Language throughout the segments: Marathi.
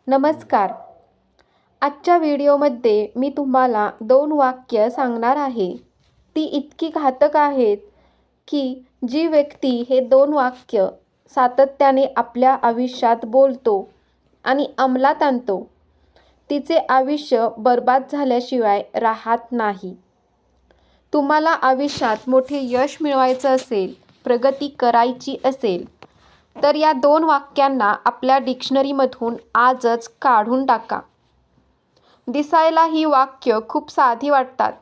नमस्कार. आजच्या व्हिडिओमध्ये मी तुम्हाला 2 वाक्य सांगणार आहे. ती इतकी घातक आहेत की जी व्यक्ती हे 2 वाक्य सातत्याने आपल्या आयुष्यात बोलतो आणि अंमलात आणतो, तिचे आयुष्य बर्बाद झाल्याशिवाय राहत नाही. तुम्हाला आयुष्यात मोठे यश मिळवायचं असेल, प्रगती करायची असेल, तर या 2 वाक्यांना आपल्या डिक्शनरीमधून आजच काढून टाका. दिसायला ही वाक्य खूप साधी वाटतात,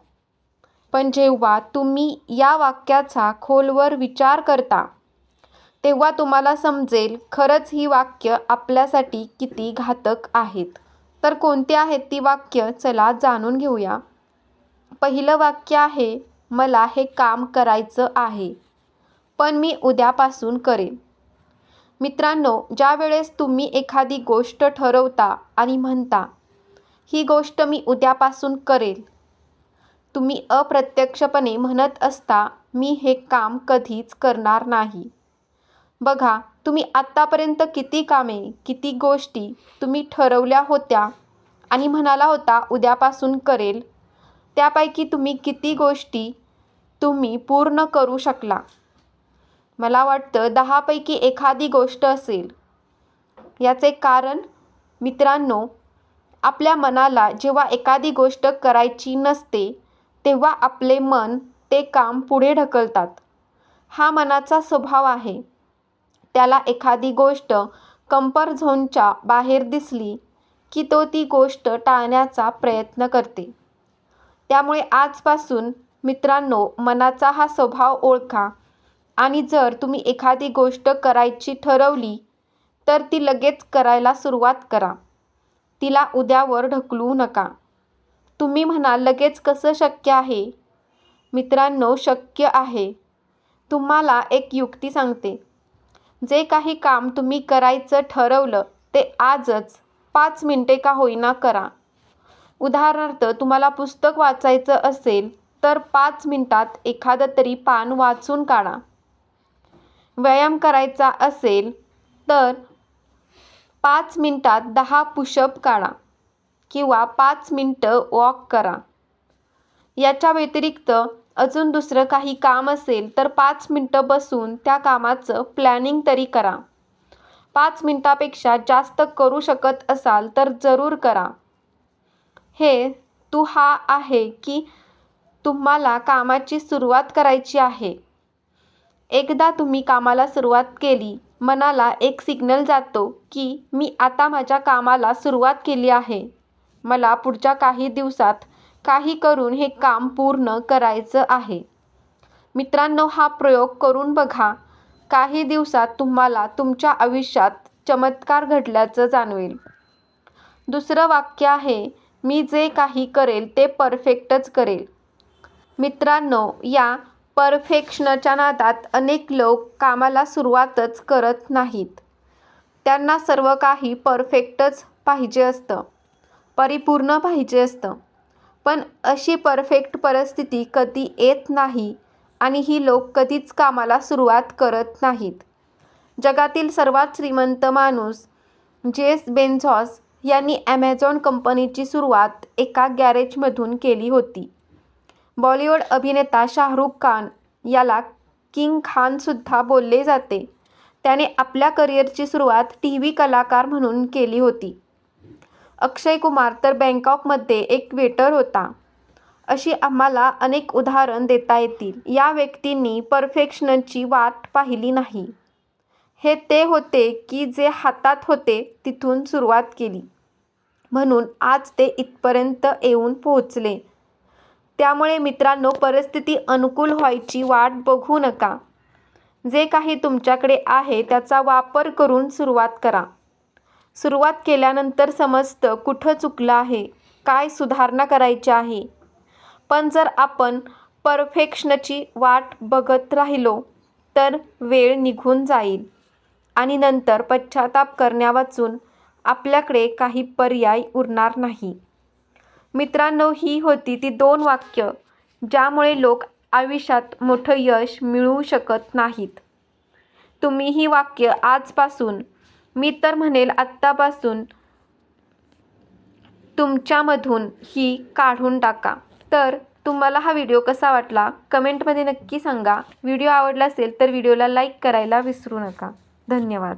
पण जेव्हा तुम्ही या वाक्याचा खोलवर विचार करता, तेव्हा तुम्हाला समजेल खरंच ही वाक्य आपल्यासाठी किती घातक आहेत. तर कोणती आहेत ती वाक्य? चला जाणून घेऊया. पहिलं वाक्य आहे, मला हे काम करायचं आहे, पण मी उद्यापासून करेन. मित्रांनो, ज्यावेळेस तुम्ही एखादी गोष्ट ठरवता आणि म्हणता, ही गोष्ट मी उद्यापासून करेल, तुम्ही अप्रत्यक्षपणे म्हणत असता, मी हे काम कधीच करणार नाही. बघा, तुम्ही आत्तापर्यंत किती कामे, किती गोष्टी तुम्ही ठरवल्या होत्या आणि म्हणाला होता उद्यापासून करेल, त्यापैकी तुम्ही किती गोष्टी तुम्ही पूर्ण करू शकला? मला वाटतं 10 पैकी एखादी गोष्ट असेल. याचे कारण, मित्रांनो, आपल्या मनाला जेव्हा एखादी गोष्ट करायची नसते, तेव्हा आपले मन ते काम पुढे ढकलतात. हा मनाचा स्वभाव आहे. त्याला एखादी गोष्ट कम्फर्ट झोनच्या बाहेर दिसली की तो ती गोष्ट टाळण्याचा प्रयत्न करते. त्यामुळे आजपासून मित्रांनो, मनाचा हा स्वभाव ओळखा आणि जर तुम्ही एखादी गोष्ट करायची ठरवली, तर ती लगेच करायला सुरुवात करा. तिला उद्यावर ढकलू नका. तुम्ही म्हणाल, लगेच कसं शक्य आहे? मित्रांनो, शक्य आहे. तुम्हाला एक युक्ती सांगते. जे काही काम तुम्ही करायचं ठरवलं, ते आजच 5 मिनिटे का होईना करा. उदाहरणार्थ, तुम्हाला पुस्तक वाचायचं असेल, तर 5 मिनिटात एखादं तरी पान वाचून काढा. व्यायाम करायचा असेल, तर 5 मिनिटात 10 पुशअप काढा किंवा 5 मिनिटं वॉक करा. याच्या व्यतिरिक्त अजून दुसरं काही काम असेल, तर 5 मिनिटं बसून त्या कामाचं प्लॅनिंग तरी करा. 5 मिनिटापेक्षा जास्त करू शकत असाल, तर जरूर करा. हे हा आहे की तुम्हाला कामाची सुरुवात करायची आहे. एकदा तुम्ही कामाला सुरुवात केली, मनाला एक सिग्नल जातो की मी आता माझ्या कामाला सुरुवात केली आहे. मला पुढच्या काही दिवसात काही करून हे काम पूर्ण करायचं आहे. मित्रांनो, हा प्रयोग करून बघा. काही दिवसात तुम्हाला तुमच्या आयुष्यात चमत्कार घडल्याचं जाणवेल. दुसरं वाक्य आहे, मी जे काही करेल ते परफेक्टच करेल. मित्रांनो, या परफेक्शनच्या नादात अनेक लोक कामाला सुरुवातच करत नाहीत. त्यांना सर्व काही परफेक्टच पाहिजे असतं, परिपूर्ण पाहिजे असतं. पण अशी परफेक्ट परिस्थिती कधी येत नाही आणि ही लोक कधीच कामाला सुरुवात करत नाहीत. जगातील सर्वात श्रीमंत माणूस जेफ बेझोस यांनी ॲमेझॉन कंपनीची सुरुवात एका गॅरेजमधून केली होती. बॉलिवूड अभिनेता शाहरुख खान, याला किंग खानसुद्धा बोलले जाते, त्याने आपल्या करिअरची सुरुवात टीव्ही कलाकार म्हणून केली होती. अक्षय कुमार तर बँकॉकमध्ये एक वेटर होता. अशी आम्हाला अनेक उदाहरणं देता येतील. या व्यक्तींनी परफेक्शनची वाट पाहिली नाही. हे ते होते की जे हातात होते तिथून सुरुवात केली, म्हणून आज ते इथपर्यंत येऊन पोहोचले. त्यामुळे मित्रांनो, परिस्थिती अनुकूल व्हायची वाट बघू नका. जे काही तुमच्याकडे आहे त्याचा वापर करून सुरुवात करा. सुरुवात केल्यानंतर समजतं कुठं चुकलं आहे, काय सुधारणा करायची आहे. पण जर आपण परफेक्शनची वाट बघत राहिलो, तर वेळ निघून जाईल आणि नंतर पश्चाताप करण्यावाचून आपल्याकडे काही पर्याय उरणार नाही. मित्रांनो, ही होती ती 2 वाक्य ज्यामुळे लोक आयुष्यात मोठं यश मिळवू शकत नाहीत. तुम्ही ही वाक्य आजपासून, मी तर म्हणेल आत्तापासून तुमच्यामधून ही काढून टाका. तर तुम्हाला हा व्हिडिओ कसा वाटला कमेंटमध्ये नक्की सांगा. व्हिडिओ आवडला असेल तर व्हिडिओला लाईक करायला विसरू नका. धन्यवाद.